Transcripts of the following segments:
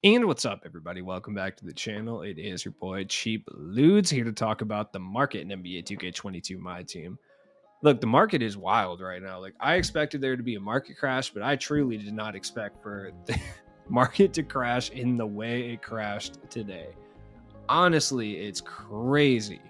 And what's up, everybody? Welcome back to the channel. It is your boy Cheap Ludes here to talk about the market in NBA 2K22, my team. Look, the market is wild right now. Like, I expected there to be a market crash, but I truly did not expect for the market to crash in the way it crashed today. Honestly, it's crazy.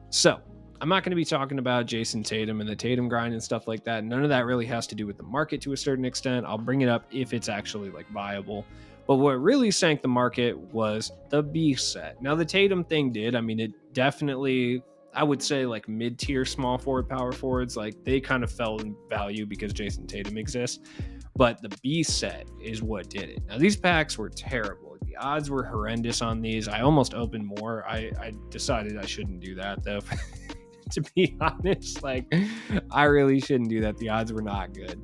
So, I'm not going to be talking about Jason Tatum and the Tatum grind and stuff like that. None of that really has to do with the market to a certain extent. I'll bring it up if it's actually like viable. But what really sank the market was the B set. Now, the Tatum thing did. I mean, it definitely, I would say, like mid tier small forward, power forwards, like they kind of fell in value because Jason Tatum exists. But the B set is what did it. Now, these packs were terrible. The odds were horrendous on these. I almost opened more. I decided I shouldn't do that, though. To be honest, like, I really shouldn't do that. The odds were not good.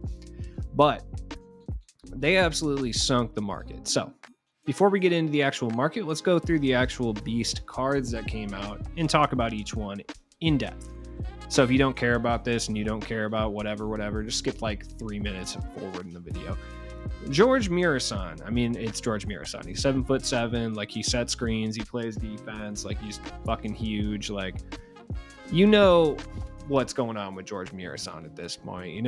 But they absolutely sunk the market. So, before we get into the actual market, let's go through the actual beast cards that came out and talk about each one in depth. So if you don't care about this and you don't care about whatever, just skip like 3 minutes forward in the video. George Mirasan. I mean, it's George Mirasan. He's 7'7". Like, he sets screens, he plays defense. Like, he's fucking huge. Like, you know what's going on with George Mirasan at this point.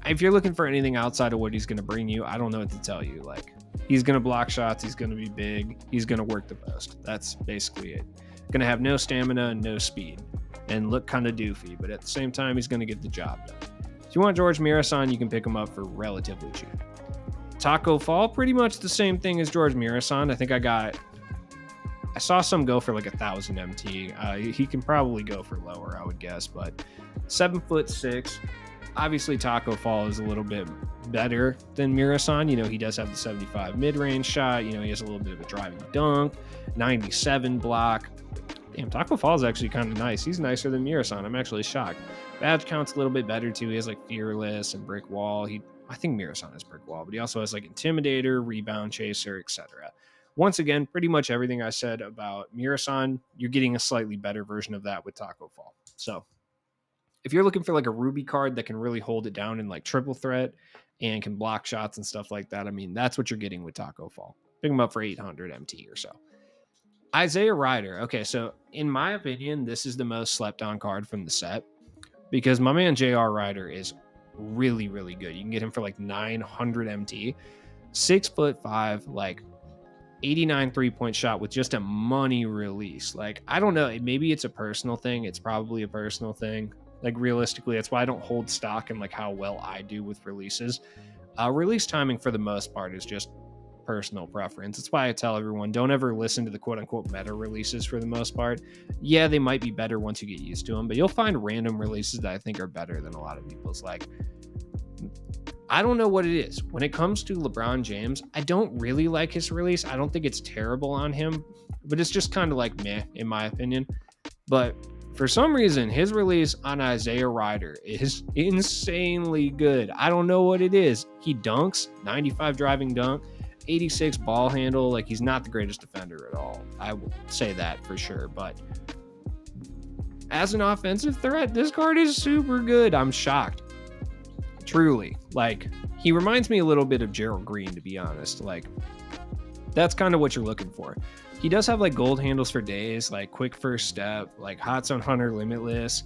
If you're looking for anything outside of what he's going to bring you, I don't know what to tell you. Like, he's going to block shots. He's going to be big. He's going to work the post. That's basically it. Going to have no stamina and no speed and look kind of doofy, but at the same time, he's going to get the job done. If you want George Mirasan, you can pick him up for relatively cheap. Taco Fall, pretty much the same thing as George Mirasan. I saw some go for like 1,000 MT. He can probably go for lower, I would guess, but 7'6". Obviously, Taco Fall is a little bit better than Mirasan. He does have the 75 mid-range shot. He has a little bit of a driving dunk, 97 block. Damn, Taco Fall is actually kind of nice. He's nicer than Mirasan. I'm actually shocked. Badge count's a little bit better too. He has like Fearless and Brick Wall. I think Mirasan has Brick Wall, but he also has like Intimidator, Rebound Chaser, etc. Once again, pretty much everything I said about Mirasan, you're getting a slightly better version of that with Taco Fall. So if you're looking for like a Ruby card that can really hold it down in like triple threat and can block shots and stuff like that, I mean, that's what you're getting with Taco Fall. Pick him up for 800 MT or so. Isaiah Ryder. Okay, so in my opinion, this is the most slept on card from the set because my man JR Ryder is really, really good. You can get him for like 900 MT, 6'5", like 89 3-point shot with just a money release. Like, I don't know, maybe it's a personal thing. It's probably a personal thing. Like, realistically, that's why I don't hold stock in like how well I do with releases. Release timing for the most part is just personal preference. That's why I tell everyone, don't ever listen to the quote unquote meta releases for the most part. Yeah, they might be better once you get used to them, but you'll find random releases that I think are better than a lot of people's. Like, I don't know what it is. When it comes to LeBron James, I don't really like his release. I don't think it's terrible on him, but it's just kind of like meh, in my opinion. But for some reason, his release on Isaiah Ryder is insanely good. I don't know what it is. He dunks, 95 driving dunk, 86 ball handle. Like, he's not the greatest defender at all. I will say that for sure. But as an offensive threat, this card is super good. I'm shocked. Truly. Like, he reminds me a little bit of Gerald Green, to be honest. Like, that's kind of what you're looking for. He does have like gold handles for days, like quick first step, like hot zone hunter limitless.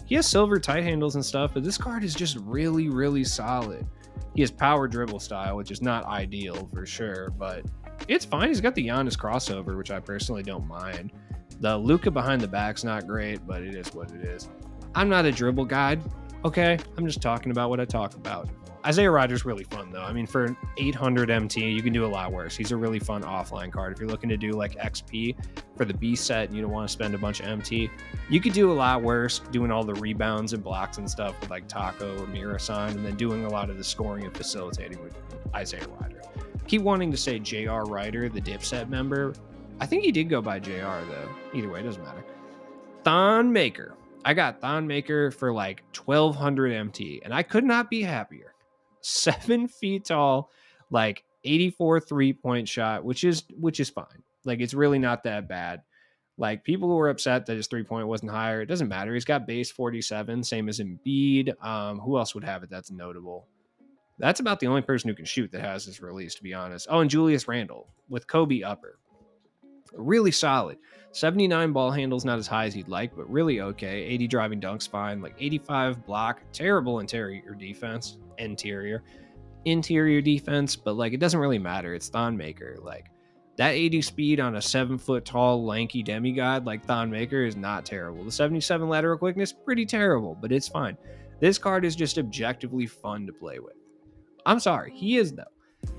He has silver tight handles and stuff, but this card is just really, really solid. He has power dribble style, which is not ideal for sure, but it's fine. He's got the Giannis crossover, which I personally don't mind. The Luka behind the back's not great, but it is what it is. I'm not a dribble guide, okay? I'm just talking about what I talk about. Isaiah Ryder's really fun, though. I mean, for 800 MT, you can do a lot worse. He's a really fun offline card. If you're looking to do like XP for the B set and you don't want to spend a bunch of MT, you could do a lot worse doing all the rebounds and blocks and stuff with like Taco or Mirasan, and then doing a lot of the scoring and facilitating with Isaiah Ryder. Keep wanting to say JR Ryder, the Dipset member. I think he did go by JR, though. Either way, it doesn't matter. Thon Maker. I got Thon Maker for like 1,200 MT, and I could not be happier. 7 feet tall, like 84 3-point shot, which is fine. Like, it's really not that bad. Like, people who were upset that his 3-point wasn't higher, it doesn't matter. He's got base 47, same as Embiid. Who else would have it that's notable? That's about the only person who can shoot that has this release, to be honest. Oh, and Julius Randle with Kobe upper. Really solid. 79 ball handles, not as high as you'd like, but really okay. 80 driving dunks, fine. Like 85 block, terrible interior defense. Interior defense, but like it doesn't really matter. It's Thon Maker. Like that 80 speed on a 7 foot tall, lanky demigod like Thon Maker is not terrible. The 77 lateral quickness, pretty terrible, but it's fine. This card is just objectively fun to play with. I'm sorry, he is though.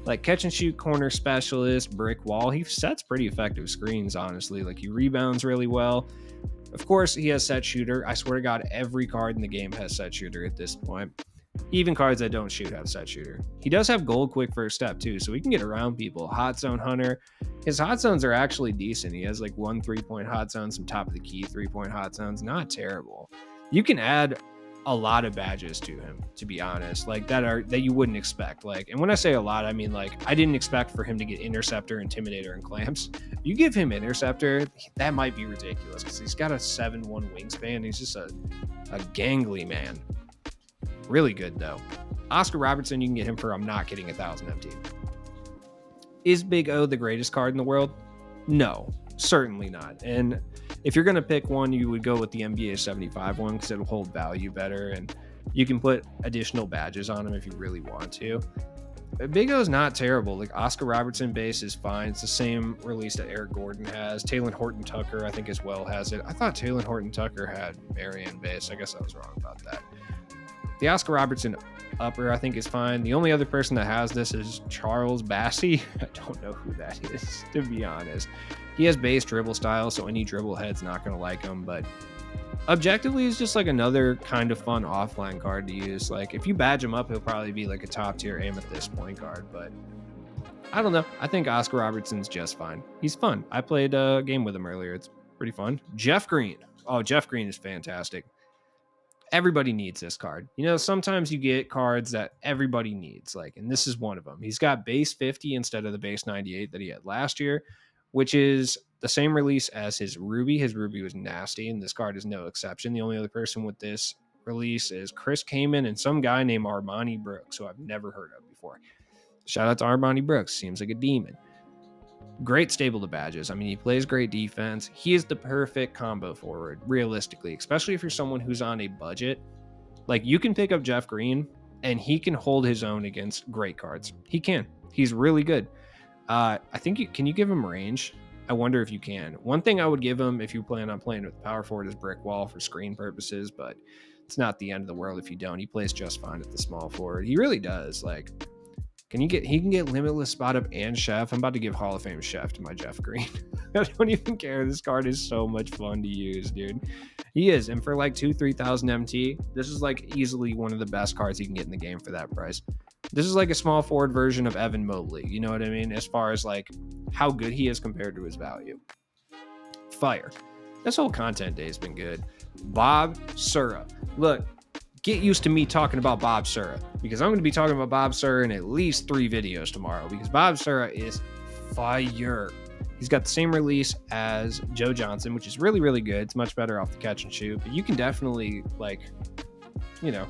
Like catch and shoot corner specialist, brick wall. He sets pretty effective screens, honestly. Like he rebounds really well. Of course, he has set shooter. I swear to God, every card in the game has set shooter at this point. Even cards that don't shoot have set shooter. He does have gold quick first step too, so he can get around people. Hot zone hunter. His hot zones are actually decent. He has like 1 3-point hot zone, some top of the key 3-point hot zones. Not terrible. You can add a lot of badges to him, to be honest, like that you wouldn't expect. Like, and when I say a lot, I mean like I didn't expect for him to get interceptor, intimidator, and clamps. You give him interceptor, that might be ridiculous because he's got a 7'1" wingspan. He's just a gangly man. Really good though. Oscar Robertson, you can get him for, I'm not kidding, 1,000 MT. Is Big O the greatest card in the world? No, certainly not. And if you're going to pick one, you would go with the NBA 75 one because it'll hold value better and you can put additional badges on him if you really want to. Big O's not terrible. Like Oscar Robertson base is fine. It's the same release that Eric Gordon has. Taylor Horton Tucker, I think, as well has it. I thought Taylor Horton Tucker had Marion base. I guess I was wrong about that. The Oscar Robertson upper, I think, is fine. The only other person that has this is Charles Bassey. I don't know who that is, to be honest. He has base dribble style, so any dribble head's not going to like him, but objectively, it's just like another kind of fun offline card to use. Like, if you badge him up, he'll probably be like a top tier amethyst point guard, but I don't know. I think Oscar Robertson's just fine. He's fun. I played a game with him earlier. It's pretty fun. Jeff Green. Oh, Jeff Green is fantastic. Everybody needs this card. You know, sometimes you get cards that everybody needs, like, and this is one of them. He's got base 50 instead of the base 98 that he had last year, which is the same release as his Ruby. His Ruby was nasty, and this card is no exception. The only other person with this release is Chris Kaman and some guy named Armani Brooks, who I've never heard of before. Shout out to Armani Brooks. Seems like a demon. Great stable to badges. I mean, he plays great defense. He is the perfect combo forward, realistically, especially if you're someone who's on a budget. Like, you can pick up Jeff Green, and he can hold his own against great cards. He can. He's really good. I think can you give him range? I wonder if you can. One thing I would give him if you plan on playing with power forward is brick wall for screen purposes, but it's not the end of the world if you don't. He plays just fine at the small forward. He really does. Like, he can get limitless spot up and chef. I'm about to give Hall of Fame chef to my Jeff Green. I don't even care. This card is so much fun to use, dude. He is. And for like 2,000-3,000 MT, this is like easily one of the best cards you can get in the game for that price. This is like a small forward version of Evan Mobley. You know what I mean? As far as like how good he is compared to his value. Fire. This whole content day has been good. Bob Sarr. Look, get used to me talking about Bob Sarr because I'm going to be talking about Bob Sarr in at least 3 videos tomorrow because Bob Sarr is fire. He's got the same release as Joe Johnson, which is really, really good. It's much better off the catch and shoot, but you can definitely, like, you know,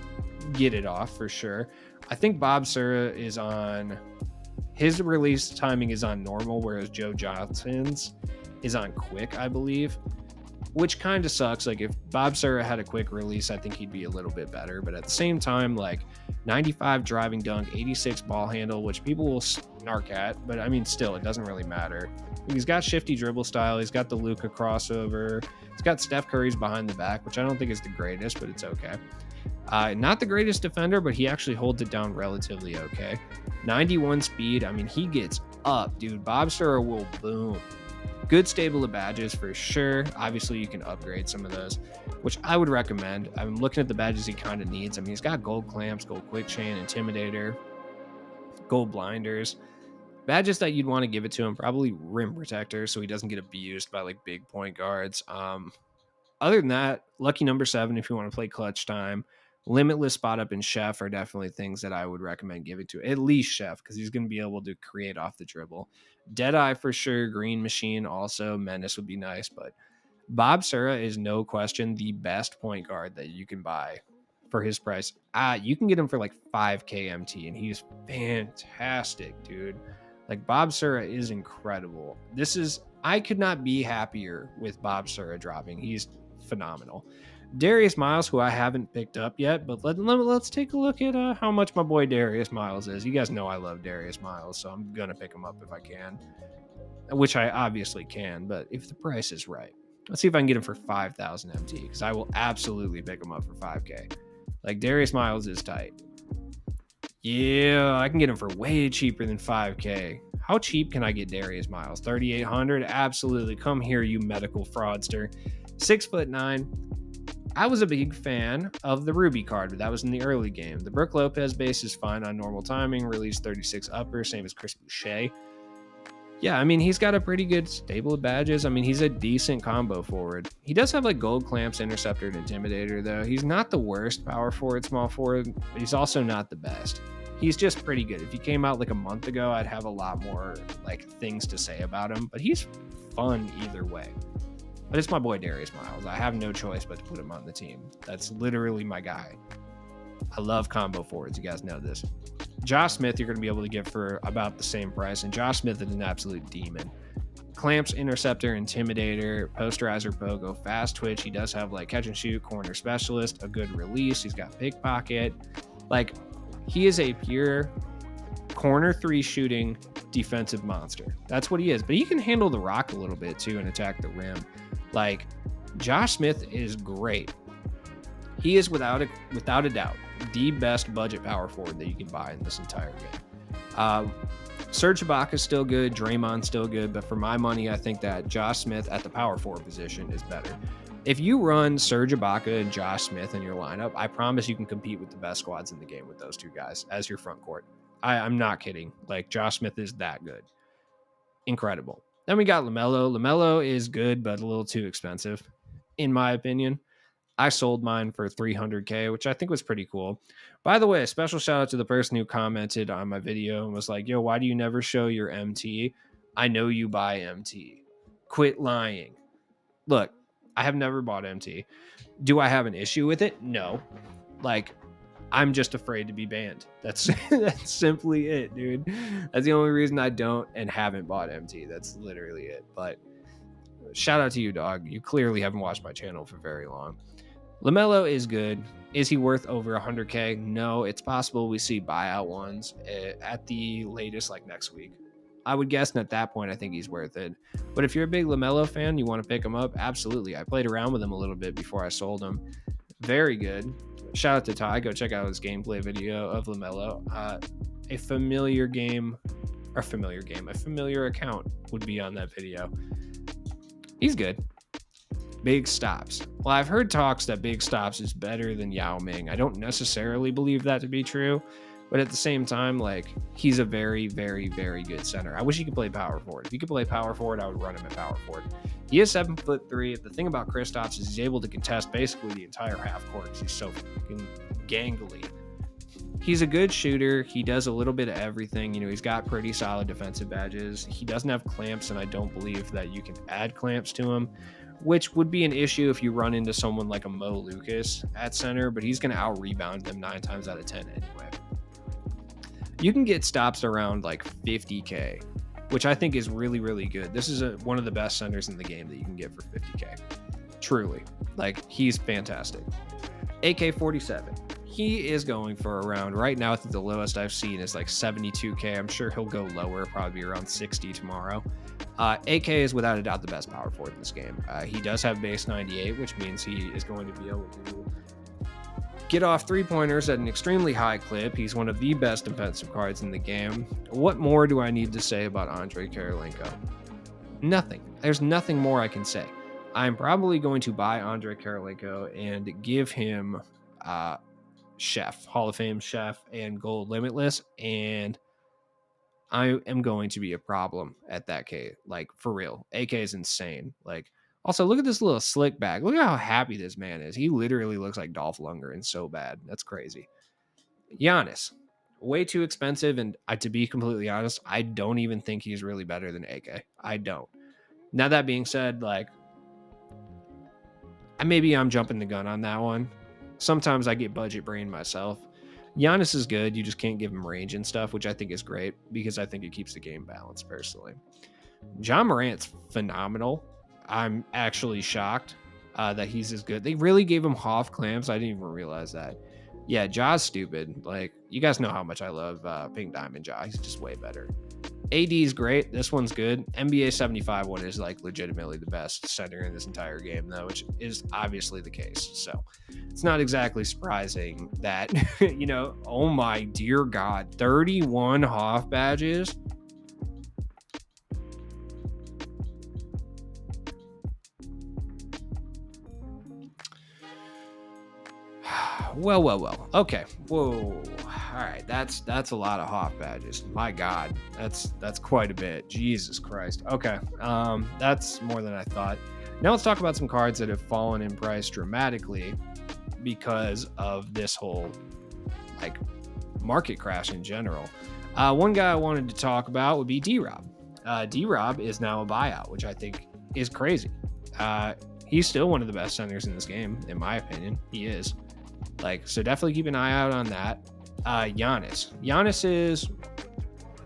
get it off for sure. I think Bob Sarr is on, his release timing is on normal, whereas Joe Johnson's is on quick, I believe. Which kind of sucks. Like, if Bob Sarr had a quick release, I think he'd be a little bit better. But at the same time, like 95 driving dunk, 86 ball handle, which people will snark at. But I mean, still, it doesn't really matter. He's got shifty dribble style. He's got the Luka crossover. He's got Steph Curry's behind the back, which I don't think is the greatest, but it's okay. Not the greatest defender, but he actually holds it down relatively okay. 91 speed. I mean, he gets up, dude. Bob Sarr will boom. Good stable of badges for sure. Obviously, you can upgrade some of those, which I would recommend. I'm looking at the badges he kind of needs. I mean, he's got gold clamps, gold quick chain, intimidator, gold blinders. Badges that you'd want to give it to him, probably rim protector, so he doesn't get abused by like big point guards. Other than that, lucky number 7 if you want to play clutch time. Limitless spot up and chef are definitely things that I would recommend giving to at least chef because he's going to be able to create off the dribble. Deadeye for sure. Green machine also. Menace would be nice, but Bob Sarr is no question the best point guard that you can buy for his price. You can get him for like 5K MT, and he's fantastic, dude. Like Bob Sura is incredible. I could not be happier with Bob Sura dropping. He's phenomenal. Darius Miles, who I haven't picked up yet, but let's take a look at how much my boy Darius Miles is. You guys know I love Darius Miles, so I'm gonna pick him up if I can, which I obviously can, but if the price is right. Let's see if I can get him for 5,000 MT, because I will absolutely pick him up for 5K. Like, Darius Miles is tight. Yeah, I can get him for way cheaper than 5K. How cheap can I get Darius Miles? 3,800? Absolutely. Come here, you medical fraudster. 6'9". I was a big fan of the Ruby card, but that was in the early game. The Brook Lopez base is fine on normal timing, release 36 upper, same as Chris Boucher. Yeah, I mean, he's got a pretty good stable of badges. I mean, he's a decent combo forward. He does have like gold clamps, interceptor, and intimidator, though. He's not the worst power forward, small forward, but he's also not the best. He's just pretty good. If he came out like a month ago, I'd have a lot more like things to say about him, but he's fun either way. But it's my boy Darius Miles. I have no choice but to put him on the team. That's literally my guy. I love combo forwards. You guys know this. Josh Smith, you're going to be able to get for about the same price. And Josh Smith is an absolute demon. Clamps, interceptor, intimidator, posterizer, pogo, fast twitch. He does have like catch and shoot, corner specialist, a good release. He's got pickpocket. Like, he is a pure corner 3 shooting defensive monster. That's what he is. But he can handle the rock a little bit too and attack the rim. Like, Josh Smith is great. He is without a doubt the best budget power forward that you can buy in this entire game. Serge Ibaka's still good, Draymond's still good, but for my money, I think that Josh Smith at the power forward position is better. If you run Serge Ibaka and Josh Smith in your lineup, I promise you can compete with the best squads in the game with those two guys as your front court. I'm not kidding. Like, Josh Smith is that good. Incredible. Then we got Lamelo. Lamelo is good, but a little too expensive, in my opinion. I sold mine for 300K, which I think was pretty cool. By the way, a special shout out to the person who commented on my video and was like, yo, why do you never show your MT? I know you buy MT. Quit lying. Look, I have never bought MT. Do I have an issue with it? No. Like, I'm just afraid to be banned. That's simply it, dude. That's the only reason I don't and haven't bought MT. That's literally it. But shout out to you, dog. You clearly haven't watched my channel for very long. Lamelo is good. Is he worth over 100K? No, it's possible we see buyout ones at the latest, like next week. I would guess, and at that point, I think he's worth it. But if you're a big Lamelo fan, you want to pick him up, absolutely. I played around with him a little bit before I sold him. Very good. Shout out to Ty. Go check out his gameplay video of Lamelo. A familiar account would be on that video. He's good. Big stops. Well, I've heard talks that big stops is better than Yao Ming. I don't necessarily believe that to be true, but at the same time, like, he's a very, very, very good center. I wish he could play power forward. If he could play power forward, I would run him at power forward. He is 7'3". The thing about Kristaps is he's able to contest basically the entire half court because he's so fucking gangly. He's a good shooter. He does a little bit of everything. You know, he's got pretty solid defensive badges. He doesn't have clamps, and I don't believe that you can add clamps to him, which would be an issue if you run into someone like a Mo Lucas at center, but he's going to out-rebound them 9 times out of 10 anyway. You can get stops around like 50K, which I think is really, really good. This is one of the best centers in the game that you can get for 50K. Truly. Like, he's fantastic. AK-47. He is going for around, right now, I think the lowest I've seen is like 72K. I'm sure he'll go lower, probably around 60 tomorrow. AK is without a doubt the best power forward in this game. He does have base 98, which means he is going to be able to get off 3-pointers at an extremely high clip. He's one of the best defensive cards in the game. What more do I need to say about Andrei Kirilenko? Nothing. There's nothing more I can say. I'm probably going to buy Andrei Kirilenko and give him Chef, Hall of Fame Chef, and Gold Limitless, and I am going to be a problem at that K. Like, for real. AK is insane. Like, also, look at this little slick back. Look at how happy this man is. He literally looks like Dolph Lundgren so bad. That's crazy. Giannis, way too expensive, and to be completely honest, I don't even think he's really better than AK. I don't. Now, that being said, like, maybe I'm jumping the gun on that one. sometimes I get budget brain myself. Giannis is good. You just can't give him range and stuff, which I think is great because I think it keeps the game balanced personally. John Morant's phenomenal. I'm actually shocked that he's as good. They really gave him Hoff clamps. I didn't even realize that. Yeah, Ja's stupid. Like, you guys know how much I love Pink Diamond Ja. He's just way better. AD is great. This one's good. NBA 75 one is like legitimately the best center in this entire game, though, which is obviously the case. So it's not exactly surprising that, oh my dear God, 31 Hoff badges. Well. Okay. Whoa. All right. That's a lot of Hoff badges. My God, that's quite a bit. Jesus Christ. Okay. That's more than I thought. Now let's talk about some cards that have fallen in price dramatically because of this whole like market crash in general. One guy I wanted to talk about would be D-Rob. D-Rob is now a buyout, which I think is crazy. He's still one of the best centers in this game, in my opinion. He is. Like, so definitely keep an eye out on that. Giannis is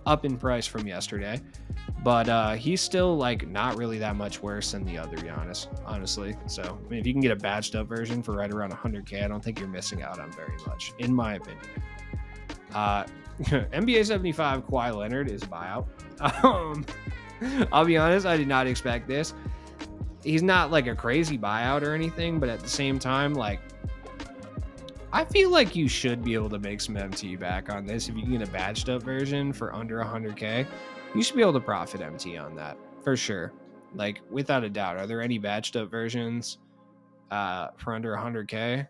up in price from yesterday, but he's still like not really that much worse than the other Giannis, honestly. So I mean, if you can get a badged up version for right around 100K, I don't think you're missing out on very much, in my opinion. NBA 75 Kawhi Leonard is a buyout. I'll be honest, I did not expect this. He's not like a crazy buyout or anything, but at the same time, like, I feel like you should be able to make some MT back on this. If you can get a badged up version for under 100K, you should be able to profit MT on that for sure. Like, without a doubt. Are there any badged up versions for under 100K?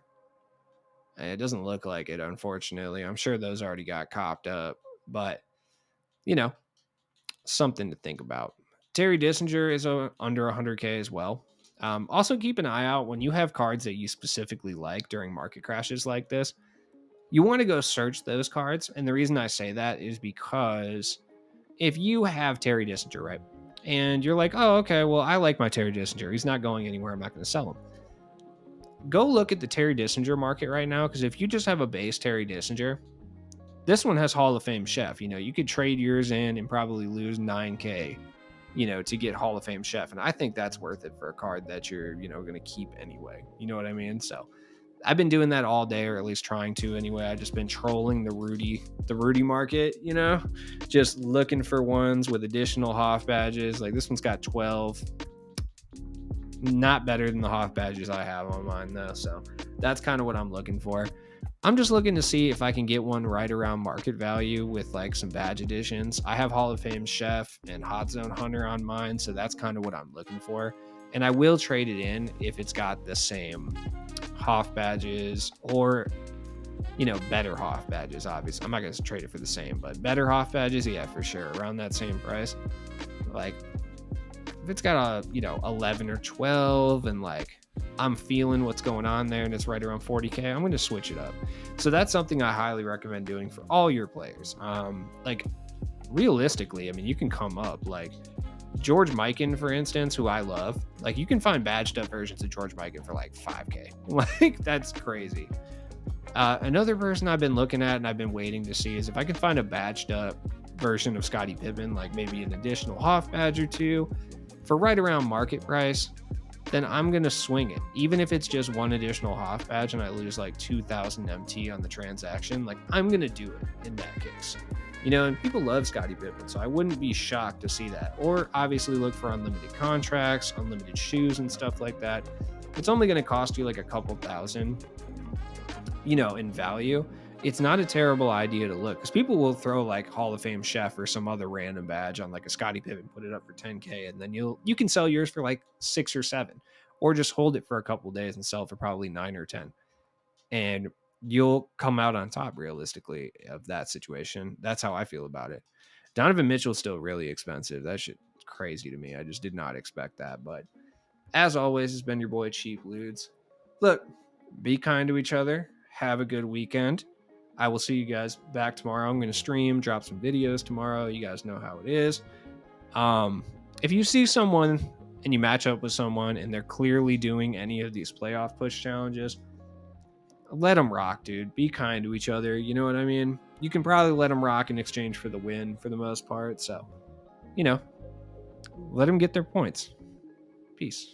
It doesn't look like it, unfortunately. I'm sure those already got copped up, but something to think about. Terry Dissinger is under 100K as well. Also, keep an eye out when you have cards that you specifically like during market crashes like this. You want to go search those cards. And the reason I say that is because if you have Terry Dissinger, right, and you're like, oh, okay, well, I like my Terry Dissinger. He's not going anywhere. I'm not going to sell him. Go look at the Terry Dissinger market right now, because if you just have a base Terry Dissinger, this one has Hall of Fame Chef. You could trade yours in and probably lose 9K, to get Hall of Fame Chef. And I think that's worth it for a card that you're, going to keep anyway. You know what I mean? So I've been doing that all day, or at least trying to anyway. I've just been trolling the Rudy market, just looking for ones with additional Hoff badges. Like, this one's got 12. Not better than the Hoff badges I have on mine, though. So that's kind of what I'm looking for. I'm just looking to see if I can get one right around market value with like some badge additions. I have Hall of Fame Chef and Hot Zone Hunter on mine, so that's kind of what I'm looking for. And I will trade it in if it's got the same Hoff badges or, better Hoff badges, obviously. I'm not going to trade it for the same, but better Hoff badges, yeah, for sure. Around that same price. Like, if it's got a, 11 or 12 and like, I'm feeling what's going on there and it's right around 40K, I'm going to switch it up. So that's something I highly recommend doing for all your players. Like, realistically, I mean, you can come up like George Mikan, for instance, who I love. Like, you can find badged up versions of George Mikan for like 5K. Like, that's crazy. Another person I've been looking at and I've been waiting to see is if I can find a badged up version of Scottie Pippen, like maybe an additional Hoff badge or two for right around market price, then I'm going to swing it. Even if it's just one additional Hoff badge and I lose like 2,000 MT on the transaction, like, I'm going to do it in that case. And people love Scottie Pippen, so I wouldn't be shocked to see that. Or obviously look for unlimited contracts, unlimited shoes and stuff like that. It's only going to cost you like a couple thousand, in value. It's not a terrible idea to look, because people will throw like Hall of Fame Chef or some other random badge on like a Scottie Pippen, put it up for 10K, and then you can sell yours for like 6 or 7, or just hold it for a couple days and sell it for probably 9 or 10, and you'll come out on top realistically of that situation. That's how I feel about it. Donovan Mitchell's still really expensive. That shit's crazy to me. I just did not expect that. But as always, it's been your boy Cheap Ludes. Look, be kind to each other. Have a good weekend. I will see you guys back tomorrow. I'm going to stream, drop some videos tomorrow. You guys know how it is. If you see someone and you match up with someone and they're clearly doing any of these playoff push challenges, let them rock, dude. Be kind to each other. You know what I mean? You can probably let them rock in exchange for the win for the most part. So, you know, let them get their points. Peace.